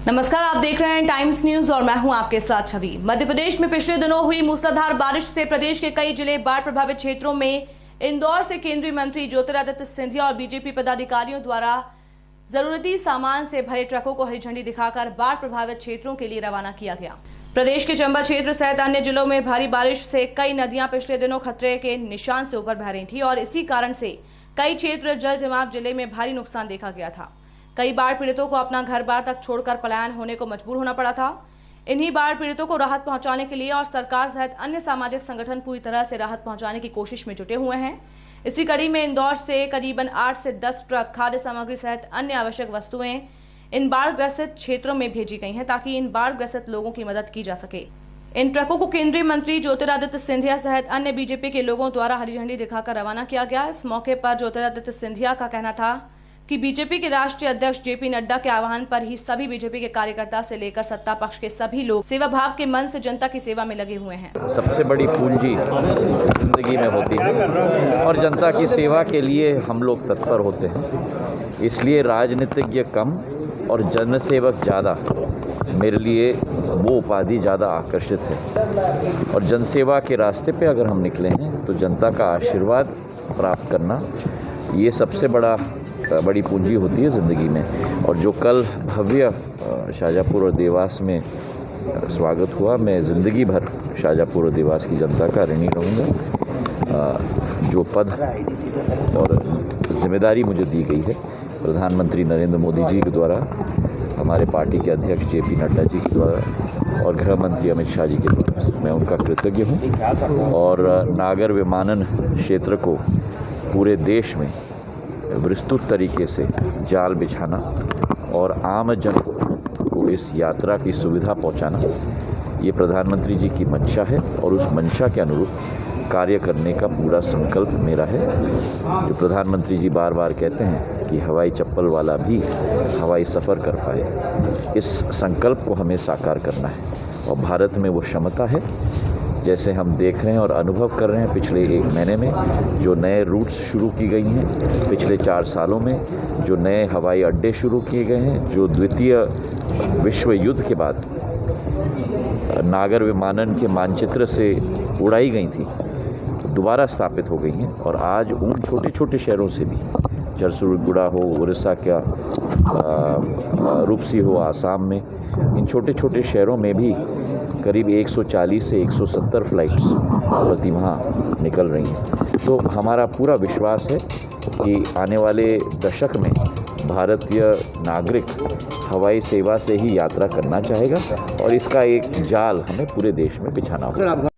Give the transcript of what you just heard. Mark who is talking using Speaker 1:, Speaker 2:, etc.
Speaker 1: नमस्कार, आप देख रहे हैं टाइम्स न्यूज और मैं हूं आपके साथ छवि। मध्य प्रदेश में पिछले दिनों हुई मूसलाधार बारिश से प्रदेश के कई जिले बाढ़ प्रभावित क्षेत्रों में इंदौर से केंद्रीय मंत्री ज्योतिरादित्य सिंधिया और बीजेपी पदाधिकारियों द्वारा जरूरती सामान से भरे ट्रकों को हरी झंडी दिखाकर बाढ़ प्रभावित क्षेत्रों के लिए रवाना किया गया। प्रदेश के चंबल क्षेत्र सहित अन्य जिलों में भारी बारिश से कई नदियां पिछले दिनों खतरे के निशान से ऊपर बह रही थी और इसी कारण से कई क्षेत्र जल जमाव जिले में भारी नुकसान देखा गया था। कई बाढ़ पीड़ितों को अपना घर बार तक छोड़कर पलायन होने को मजबूर होना पड़ा था। इन्हीं बाढ़ पीड़ितों को राहत पहुंचाने के लिए और सरकार सहित अन्य सामाजिक संगठन पूरी तरह से राहत पहुंचाने की कोशिश में जुटे हुए हैं। इसी कड़ी में इंदौर से करीबन 8 से 10 ट्रक खाद्य सामग्री सहित अन्य आवश्यक वस्तुएं इन बाढ़ ग्रसित क्षेत्रों में भेजी गई हैं ताकि इन बाढ़ ग्रसित लोगों की मदद की जा सके। इन ट्रकों को केंद्रीय मंत्री ज्योतिरादित्य सिंधिया सहित अन्य बीजेपी के लोगों द्वारा हरी झंडी दिखाकर रवाना किया गया। इस मौके पर ज्योतिरादित्य सिंधिया का कहना था कि बीजेपी के राष्ट्रीय अध्यक्ष जेपी नड्डा के आह्वान पर ही सभी बीजेपी के कार्यकर्ता से लेकर सत्ता पक्ष के सभी लोग सेवा भाव के मन से जनता की सेवा में लगे हुए हैं।
Speaker 2: सबसे बड़ी पूंजी जिंदगी में होती है और जनता की सेवा के लिए हम लोग तत्पर होते हैं। इसलिए राजनीतिज्ञ कम और जनसेवक ज़्यादा, मेरे लिए वो उपाधि ज़्यादा आकर्षित है। और जनसेवा के रास्ते पे अगर हम निकले हैं तो जनता का आशीर्वाद प्राप्त करना ये सबसे बड़ी पूंजी होती है ज़िंदगी में। और जो कल भव्य शाहजहाँपुर और देवास में स्वागत हुआ, मैं ज़िंदगी भर शाहजहाँपुर और देवास की जनता का ऋणी रहूँगा। जो पद और जिम्मेदारी मुझे दी गई है प्रधानमंत्री नरेंद्र मोदी जी के द्वारा, हमारे पार्टी के अध्यक्ष जेपी नड्डा जी के द्वारा और गृह मंत्री अमित शाह जी के द्वारा, मैं उनका कृतज्ञ हूँ। और नागर विमानन क्षेत्र को पूरे देश में विस्तृत तरीके से जाल बिछाना और आम जन को इस यात्रा की सुविधा पहुंचाना, ये प्रधानमंत्री जी की मंशा है और उस मंशा के अनुरूप कार्य करने का पूरा संकल्प मेरा है। जो प्रधानमंत्री जी बार बार कहते हैं कि हवाई चप्पल वाला भी हवाई सफ़र कर पाए, इस संकल्प को हमें साकार करना है। और भारत में वो क्षमता है, जैसे हम देख रहे हैं और अनुभव कर रहे हैं पिछले 1 महीने में, जो नए रूट्स शुरू की गई हैं, पिछले 4 सालों में जो नए हवाई अड्डे शुरू किए गए हैं, जो द्वितीय विश्व युद्ध के बाद नागर विमानन के मानचित्र से उड़ाई गई थी, दोबारा स्थापित हो गई हैं। और आज उन छोटे छोटे शहरों से भी, झरसुगुड़ा हो, उड़ीसा का रूपसी हो आसाम में, इन छोटे छोटे शहरों में भी करीब 140 से 170 फ्लाइट्स प्रति माह निकल रही हैं। तो हमारा पूरा विश्वास है कि आने वाले दशक में भारतीय नागरिक हवाई सेवा से ही यात्रा करना चाहेगा और इसका एक जाल हमें पूरे देश में बिछाना होगा।